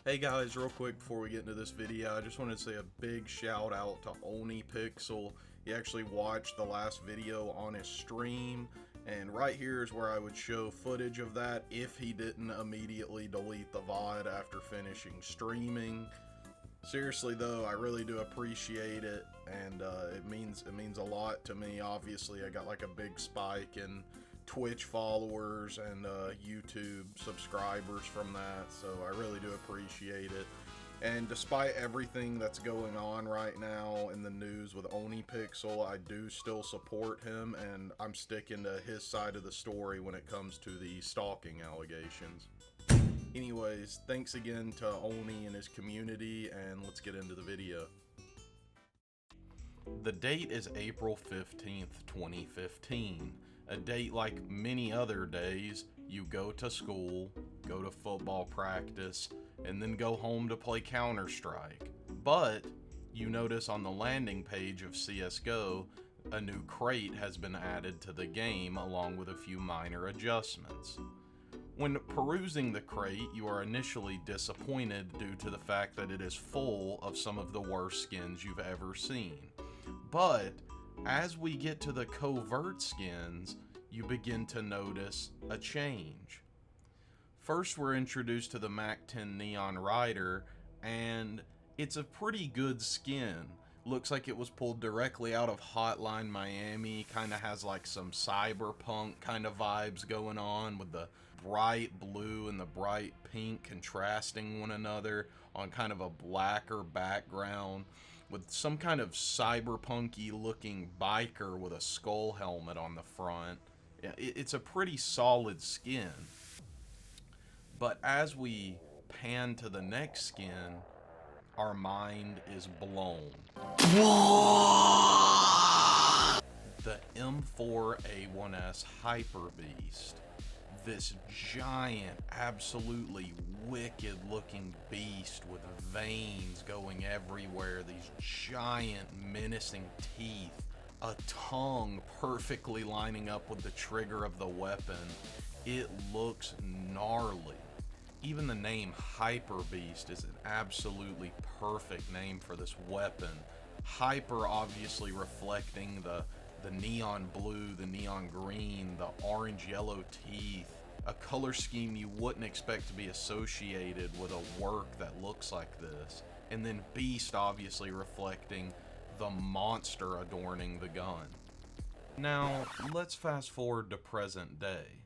Hey guys, real quick before we get into this video, I just wanted to say a big shout out to Ohne. He actually watched the last video on his stream, and right here is where I would show footage of that if he didn't immediately delete the VOD after finishing streaming. Seriously though, I really do appreciate it, and it means a lot to me. Obviously, I got like a big spike in Twitch followers and YouTube subscribers from that, so I really do appreciate it. And despite everything that's going on right now in the news with Ohne, I do still support him, and I'm sticking to his side of the story when it comes to the stalking allegations. Anyways, thanks again to Ohne and his community, and let's get into the video. The date is April 15th, 2015. A date like many other days. You go to school, go to football practice, and then go home to play Counter-Strike. But you notice on the landing page of CSGO, a new crate has been added to the game along with a few minor adjustments. When perusing the crate, you are initially disappointed due to the fact that it is full of some of the worst skins you've ever seen. But as we get to the covert skins, you begin to notice a change. First, we're introduced to the MAC-10 Neon Rider, and it's a pretty good skin. Looks like it was pulled directly out of Hotline Miami, kind of has like some cyberpunk kind of vibes going on with the bright blue and the bright pink contrasting one another on kind of a blacker background, with some kind of cyberpunky looking biker with a skull helmet on the front. It's a pretty solid skin. But as we pan to the next skin, our mind is blown. The M4A1S hyperbeast. This giant, absolutely wicked looking beast with veins going everywhere, these giant menacing teeth, a tongue perfectly lining up with the trigger of the weapon. It looks gnarly. Even the name Hyperbeast is an absolutely perfect name for this weapon. Hyper obviously reflecting the neon blue, the neon green, the orange yellow teeth, a color scheme you wouldn't expect to be associated with a work that looks like this. And then Beast obviously reflecting the monster adorning the gun. Now, let's fast forward to present day.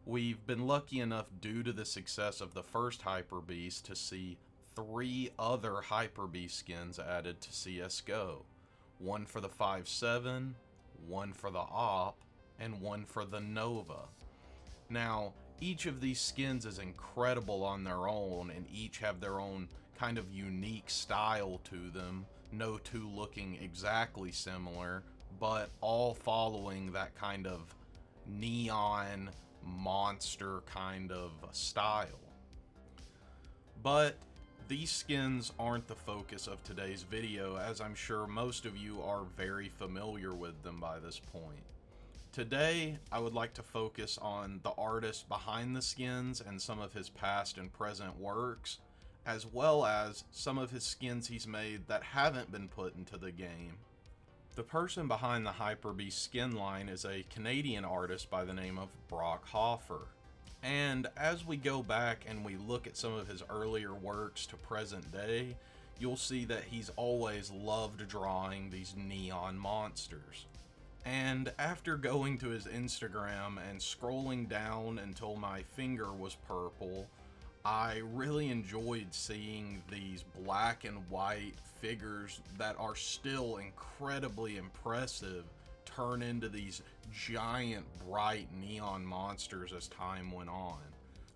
We've been lucky enough, due to the success of the first Hyperbeast, to see 3 other Hyperbeast skins added to CSGO. One for the 5.7, one for the Op, and one for the Nova. Now, each of these skins is incredible on their own, and each have their own kind of unique style to them, no two looking exactly similar, but all following that kind of neon monster kind of style. But these skins aren't the focus of today's video, as I'm sure most of you are very familiar with them by this point. Today, I would like to focus on the artist behind the skins and some of his past and present works, as well as some of his skins he's made that haven't been put into the game. The person behind the Hyperbeast skin line is a Canadian artist by the name of Brock Hofer. And as we go back and we look at some of his earlier works to present day, you'll see that he's always loved drawing these neon monsters. And after going to his Instagram and scrolling down until my finger was purple, I really enjoyed seeing these black and white figures that are still incredibly impressive turn into these giant bright neon monsters as time went on.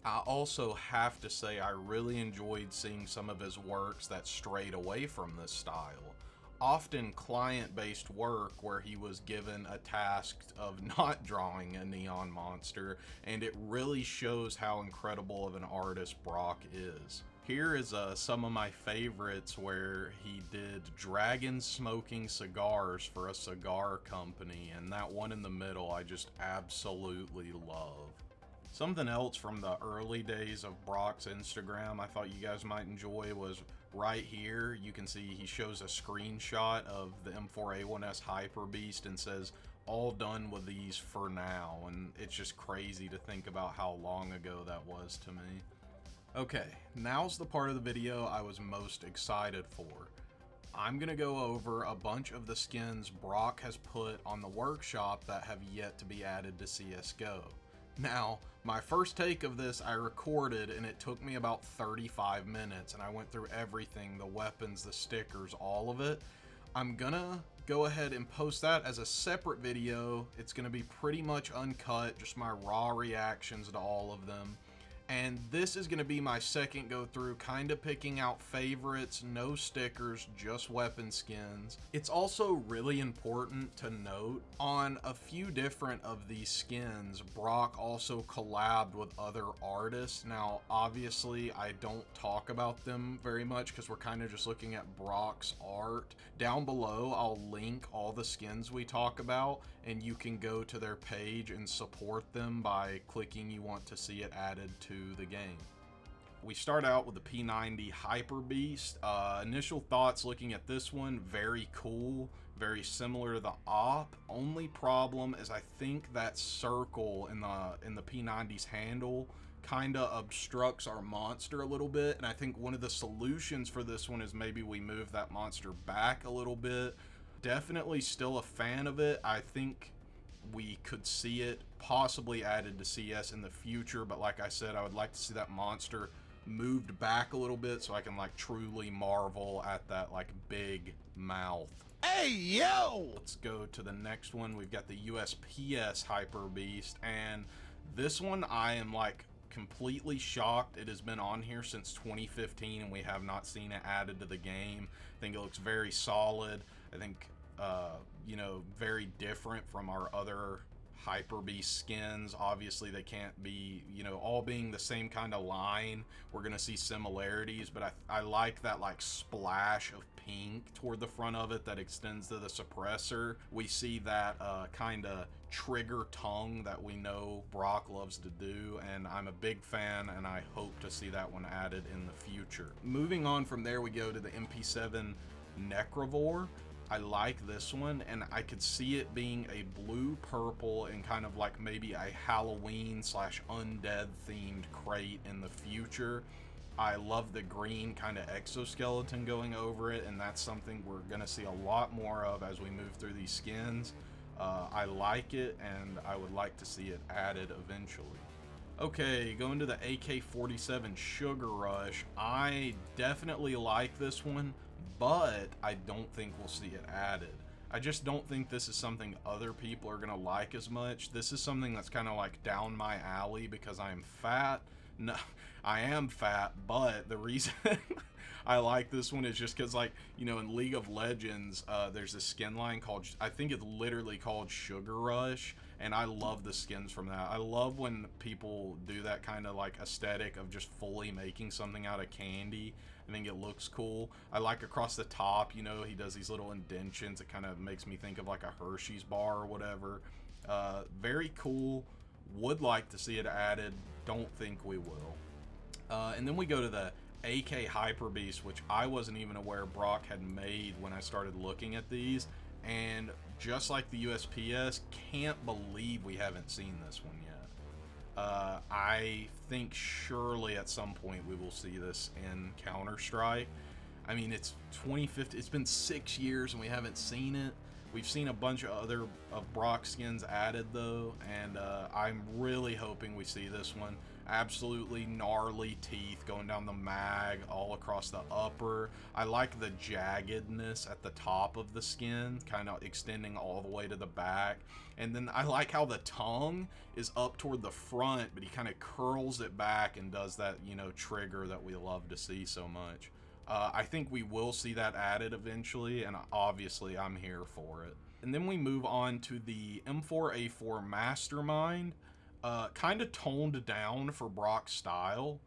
I also have to say I really enjoyed seeing some of his works that strayed away from this style. Often client-based work where he was given a task of not drawing a neon monster, and it really shows how incredible of an artist Brock is. Here is some of my favorites where he did dragon smoking cigars for a cigar company, and that one in the middle I just absolutely love. Something else from the early days of Brock's Instagram I thought you guys might enjoy was right here. You can see he shows a screenshot of the M4A1S hyperbeast and says, all done with these for now. And it's just crazy to think about how long ago that was to me. Okay, now's the part of the video I was most excited for. I'm gonna go over a bunch of the skins Brock has put on the workshop that have yet to be added to CSGO. Now, my first take of this I recorded and it took me about 35 minutes and I went through everything, the weapons, the stickers, all of it. I'm gonna go ahead and post that as a separate video. It's gonna be pretty much uncut, just my raw reactions to all of them. And this is going to be my second go through, kind of picking out favorites, no stickers, just weapon skins. It's also really important to note, on a few different of these skins, Brock also collabed with other artists. Now, obviously, I don't talk about them very much because we're kind of just looking at Brock's art. Down below, I'll link all the skins we talk about, and you can go to their page and support them by clicking you want to see it added to the game. We start out with the P90 hyperbeast. Initial thoughts looking at this one, very cool, very similar to the op. Only problem is I think that circle in the P90's handle kind of obstructs our monster a little bit, and I think one of the solutions for this one is maybe we move that monster back a little bit. Definitely still a fan of it. I think we could see it possibly added to CS in the future, but like I said, I would like to see that monster moved back a little bit so I can like truly marvel at that like big mouth. Hey yo! Let's go to the next one. We've got the USPS hyperbeast, and this one I am like completely shocked. It has been on here since 2015 and we have not seen it added to the game. I think it looks very solid. I think you know, very different from our other hyperbeast skins. Obviously they can't be, you know, all being the same kind of line. We're gonna see similarities, but I like that like splash of pink toward the front of it that extends to the suppressor. We see that kind of trigger tongue that we know Brock loves to do, and I'm a big fan and I hope to see that one added in the future. Moving on from there, we go to the MP7 Necrovore. I like this one, and I could see it being a blue purple and kind of like maybe a Halloween / undead themed crate in the future. I love the green kind of exoskeleton going over it, and that's something we're gonna see a lot more of as we move through these skins. I like it, and I would like to see it added eventually. Okay, going to the AK-47 Sugar Rush. I definitely like this one, but I don't think we'll see it added. I just don't think this is something other people are gonna like as much. This is something that's kind of like down my alley because I'm fat. No, I am fat, but the reason I like this one is just because, like, you know, in League of Legends, there's a skin line called, I think it's literally called Sugar Rush, and I love the skins from that. I love when people do that kind of like aesthetic of just fully making something out of candy. I think it looks cool. I like across the top, you know, he does these little indentions. It kind of makes me think of like a Hershey's bar or whatever. Very cool. Would like to see it added. Don't think we will. And then we go to the AK Hyperbeast, which I wasn't even aware Brock had made when I started looking at these. And just like the USPS, can't believe we haven't seen this one yet. I think surely at some point we will see this in Counter-Strike. I mean, it's 2015, it's been 6 years and we haven't seen it. We've seen a bunch of other Brock skins added though, and I'm really hoping we see this one. Absolutely gnarly teeth going down the mag, all across the upper. I like the jaggedness at the top of the skin, kind of extending all the way to the back. And then I like how the tongue is up toward the front, but he kind of curls it back and does that, you know, trigger that we love to see so much. I think we will see that added eventually, and obviously I'm here for it. And then we move on to the M4A4 Mastermind. Kind of toned down for Brock's style.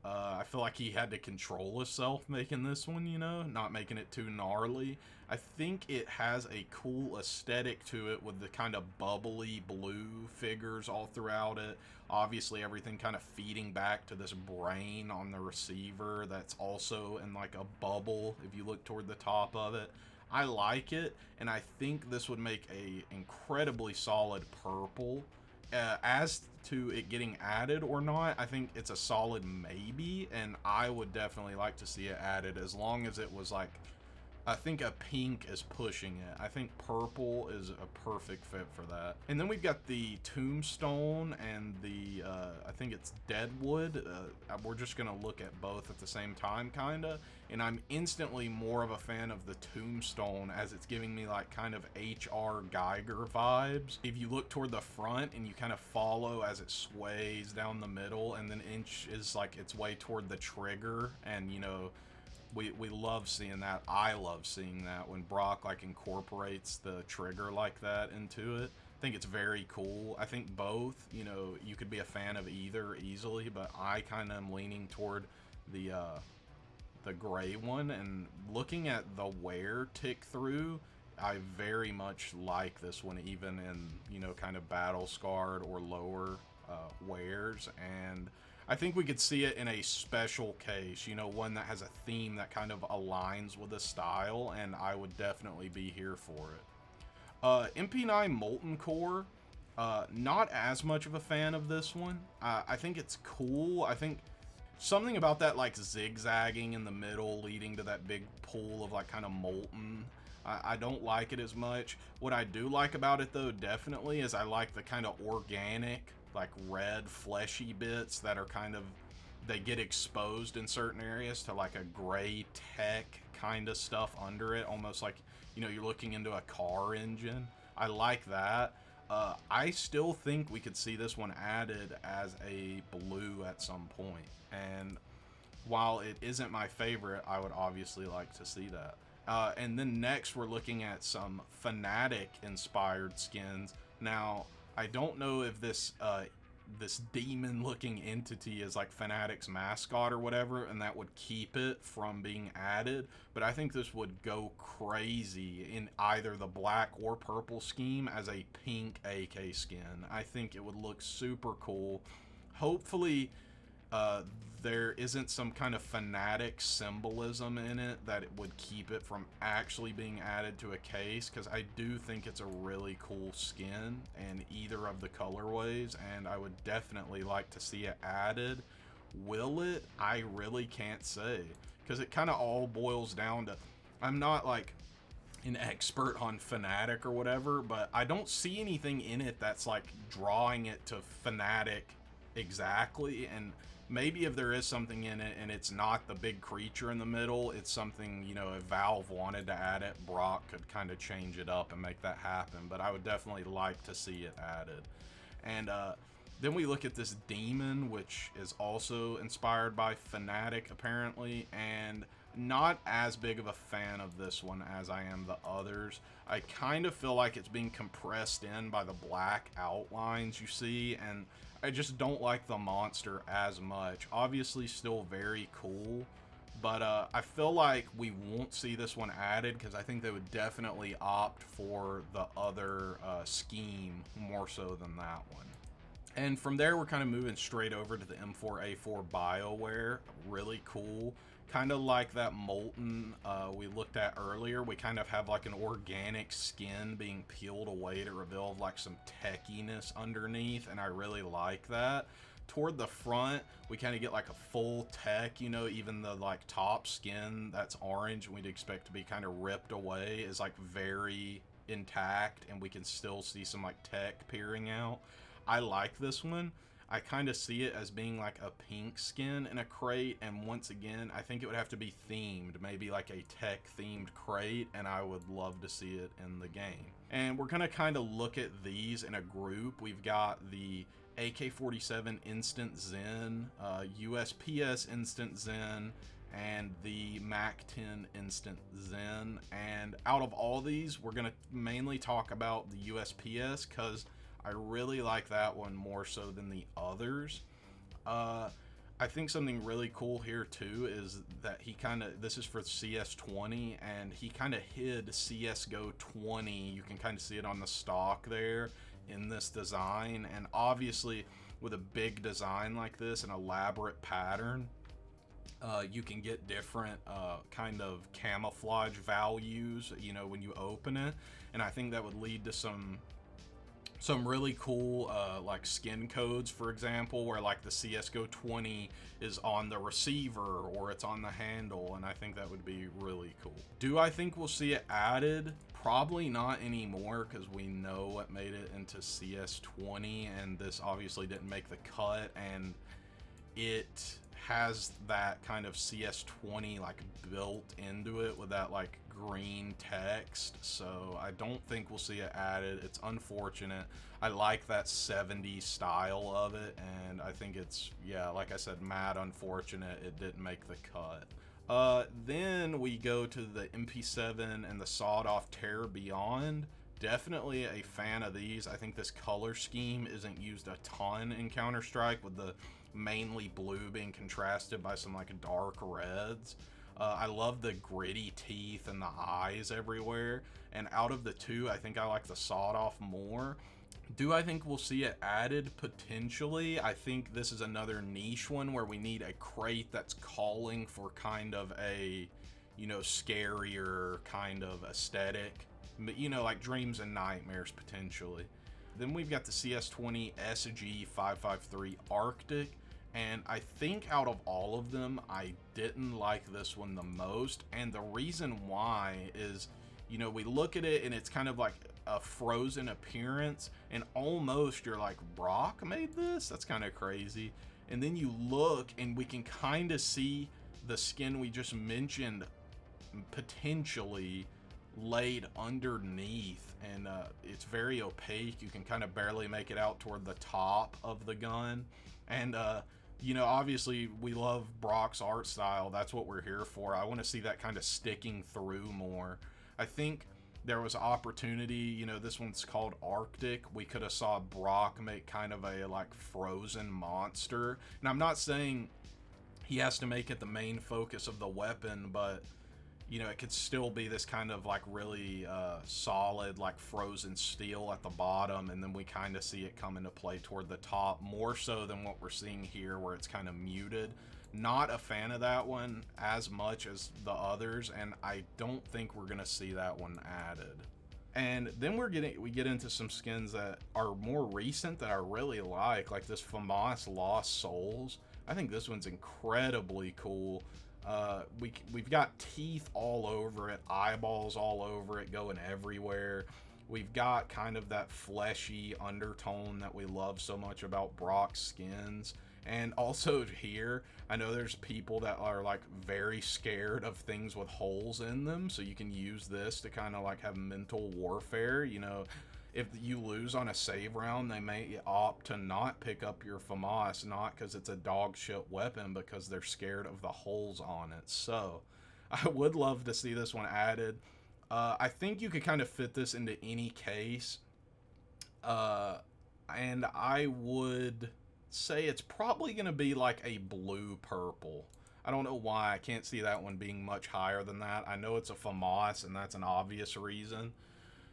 I feel like he had to control himself making this one, you know, not making it too gnarly. I think it has a cool aesthetic to it with the kind of bubbly blue figures all throughout it. Obviously, everything kind of feeding back to this brain on the receiver that's also in like a bubble if you look toward the top of it. I like it, and I think this would make a incredibly solid purple. As to it getting added or not, I think it's a solid maybe, and I would definitely like to see it added as long as it was like, I think a pink is pushing it. I think purple is a perfect fit for that. And then we've got the Tombstone and the, I think it's Deadwood. We're just going to look at both at the same time, kind of. And I'm instantly more of a fan of the Tombstone as it's giving me like kind of H.R. Geiger vibes. If you look toward the front and you kind of follow as it sways down the middle and then inches like its way toward the trigger, and you know, we love seeing that. I love seeing that when Brock like incorporates the trigger like that into it. I think it's very cool. I think both, you know, you could be a fan of either easily, but I kind of am leaning toward the gray one. And looking at the wear tick through, I very much like this one, even in, you know, kind of battle scarred or lower wears. And I think we could see it in a special case, you know, one that has a theme that kind of aligns with the style, and I would definitely be here for it. MP9 Molten Core, not as much of a fan of this one. I think it's cool. I think something about that like zigzagging in the middle leading to that big pool of like kind of molten, I don't like it as much. What I do like about it though, definitely, is I like the kind of organic, like red fleshy bits that are kind of, they get exposed in certain areas to like a gray tech kind of stuff under it, almost like, you know, you're looking into a car engine. I like that. I still think we could see this one added as a blue at some point, and while it isn't my favorite, I would obviously like to see that. And then next we're looking at some Fnatic inspired skins. Now I don't know if this this demon looking entity is like Fnatic's mascot or whatever, and that would keep it from being added, but I think this would go crazy in either the black or purple scheme as a pink AK skin. I think it would look super cool. Hopefully there isn't some kind of Fnatic symbolism in it that it would keep it from actually being added to a case, because I do think it's a really cool skin in either of the colorways, and I would definitely like to see it added. Will it? I really can't say, because it kind of all boils down to, I'm not like an expert on Fnatic or whatever, but I don't see anything in it that's like drawing it to Fnatic exactly. And maybe if there is something in it and it's not the big creature in the middle, it's something, you know, if Valve wanted to add it, Brock could kind of change it up and make that happen. But I would definitely like to see it added. And then we look at this demon, which is also inspired by Fnatic apparently, and not as big of a fan of this one as I am the others. I kind of feel like it's being compressed in by the black outlines you see, and I just don't like the monster as much. Obviously still very cool, but I feel like we won't see this one added because I think they would definitely opt for the other scheme more so than that one. And from there, we're kind of moving straight over to the M4A4 BioWare. Really cool. Kind of like that Molten we looked at earlier. We kind of have like an organic skin being peeled away to reveal like some techiness underneath, and I really like that. Toward the front, we kind of get like a full tech, you know, even the like top skin that's orange and we'd expect to be kind of ripped away is like very intact, and we can still see some like tech peering out. I like this one. I kind of see it as being like a pink skin in a crate, and once again, I think it would have to be themed, maybe like a tech themed crate, and I would love to see it in the game. And we're gonna kind of look at these in a group. We've got the AK-47 Instant Zen, USPS Instant Zen, and the MAC-10 Instant Zen. And out of all these, we're gonna mainly talk about the USPS because I really like that one more so than the others. I think something really cool here too is that he kind of, this is for CS20, and he kind of hid CSGO 20. You can kind of see it on the stock there in this design, and obviously with a big design like this, an elaborate pattern, you can get different kind of camouflage values, you know, when you open it, and I think that would lead to some really cool like skin codes, for example, where like the CSGO 20 is on the receiver or it's on the handle, and I think that would be really cool. Do I think we'll see it added? Probably not anymore, because we know what made it into CS20, and this obviously didn't make the cut, and it has that kind of CS20 like built into it with that like green text, so I don't think we'll see it added. It's unfortunate. I like that 70s style of it, and I think it's, yeah, like I said, mad unfortunate it didn't make the cut. Then we go to the MP7 and the sawed-off Terror Beyond. Definitely a fan of these. I think this color scheme isn't used a ton in Counter-Strike, with the mainly blue being contrasted by some like dark reds. I love the gritty teeth and the eyes everywhere, and out of the two, I think I like the sawed-off more. Do I think we'll see it added? Potentially. I think this is another niche one where we need a crate that's calling for kind of a, you know, scarier kind of aesthetic, you know, like Dreams and Nightmares potentially. Then we've got the CS20 SG553 Arctic, and I think out of all of them, I didn't like this one the most, and the reason why is, you know, we look at it and it's kind of like a frozen appearance, and almost you're like, Brock made this? That's kind of crazy. And then you look and we can kind of see the skin we just mentioned potentially laid underneath, and it's very opaque. You can kind of barely make it out toward the top of the gun, and you know, obviously we love Brock's art style. That's what we're here for. I want to see that kind of sticking through more. I think there was opportunity, you know, this one's called Arctic. We could have saw Brock make kind of a like frozen monster, and I'm not saying he has to make it the main focus of the weapon, but you know, it could still be this kind of like really solid like frozen steel at the bottom, and then we kind of see it come into play toward the top, more so than what we're seeing here where it's kind of muted. Not a fan of that one as much as the others, and I don't think we're gonna see that one added. And then we get into some skins that are more recent that I really like this FAMAS Lost Souls. I think this one's incredibly cool. We've got teeth all over it, eyeballs all over it, going everywhere. We've got kind of that fleshy undertone that we love so much about Brock's skins. And also here, I know there's people that are like very scared of things with holes in them, so you can use this to kind of like have mental warfare. You know, if you lose on a save round, they may opt to not pick up your FAMAS, not because it's a dog shit weapon, because they're scared of the holes on it. So I would love to see this one added. I think you could kind of fit this into any case, and I would say it's probably going to be like a blue purple. I don't know why I can't see that one being much higher than that. I know it's a FAMAS, and that's an obvious reason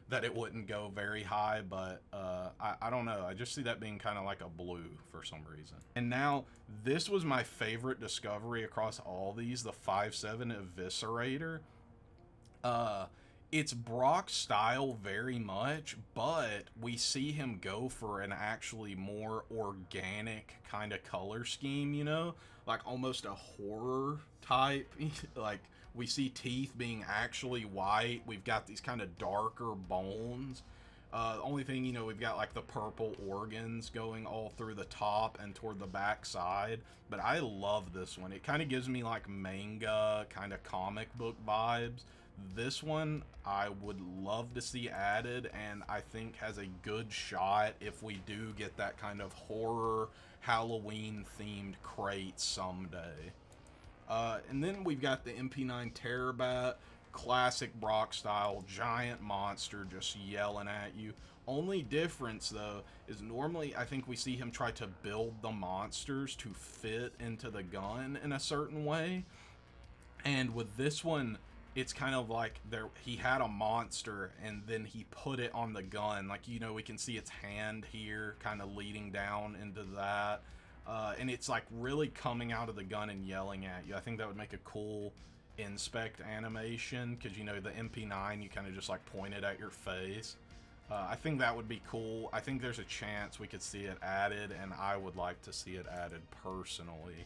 that it wouldn't go very high, but I don't know. I just see that being kind of like a blue for some reason. And now, this was my favorite discovery across all these, the 5.7 Eviscerator. It's Brock's style very much, but we see him go for an actually more organic kind of color scheme, you know? Like almost a horror type. Like, we see teeth being actually white. We've got these kind of darker bones. The only thing, you know, we've got like the purple organs going all through the top and toward the back side. But I love this one. It kind of gives me like manga, kind of comic book vibes. This one I would love to see added, and I think has a good shot if we do get that kind of horror Halloween themed crate someday. And then we've got the MP9 Terrorbat. classic Brock style, giant monster just yelling at you. Only difference though is normally I think we see him try to build the monsters to fit into the gun in a certain way. And with this one, it's kind of like he had a monster and then he put it on the gun. Like, you know, we can see its hand here kind of leading down into that. And it's like really coming out of the gun and yelling at you. I think that would make a cool inspect animation, because, you know, the MP9, you kind of just like point it at your face. I think that would be cool. I think there's a chance we could see it added, and I would like to see it added personally.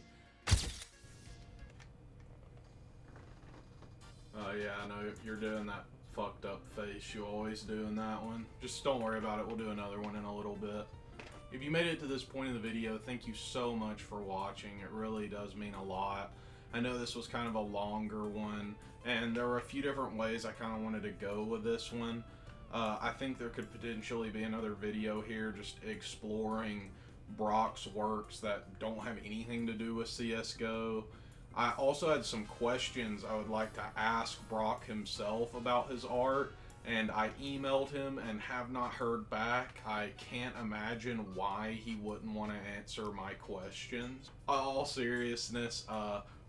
Yeah, I know you're doing that fucked up face you always do in that one. Just don't worry about it. We'll do another one in a little bit. If you made it to this point in the video, thank you so much for watching. It really does mean a lot. I know this was kind of a longer one, and there were a few different ways I kind of wanted to go with this one. I think there could potentially be another video here just exploring Brock's works that don't have anything to do with CSGO. I also had some questions I would like to ask Brock himself about his art, and I emailed him and have not heard back. I can't imagine why he wouldn't want to answer my questions. All seriousness,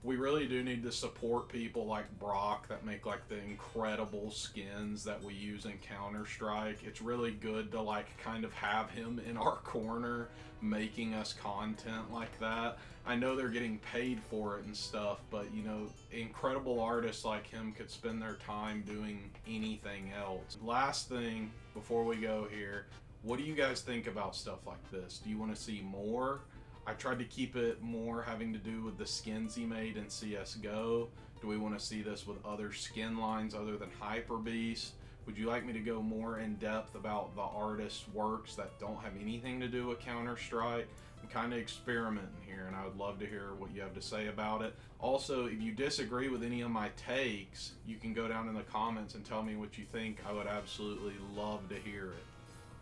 we really do need to support people like Brock that make like the incredible skins that we use in Counter-Strike. It's really good to like kind of have him in our corner making us content like that. I know they're getting paid for it and stuff, but you know, incredible artists like him could spend their time doing anything else. Last thing before we go here, what do you guys think about stuff like this? Do you want to see more? I tried to keep it more having to do with the skins he made in CSGO. Do we want to see this with other skin lines other than hyperbeast? Would you like me to go more in depth about the artist's works that don't have anything to do with Counter-Strike? I'm kind of experimenting here, and I would love to hear what you have to say about it. Also, if you disagree with any of my takes, you can go down in the comments and tell me what you think. I would absolutely love to hear it.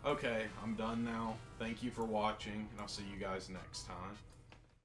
Okay, I'm done now. Thank you for watching, and I'll see you guys next time.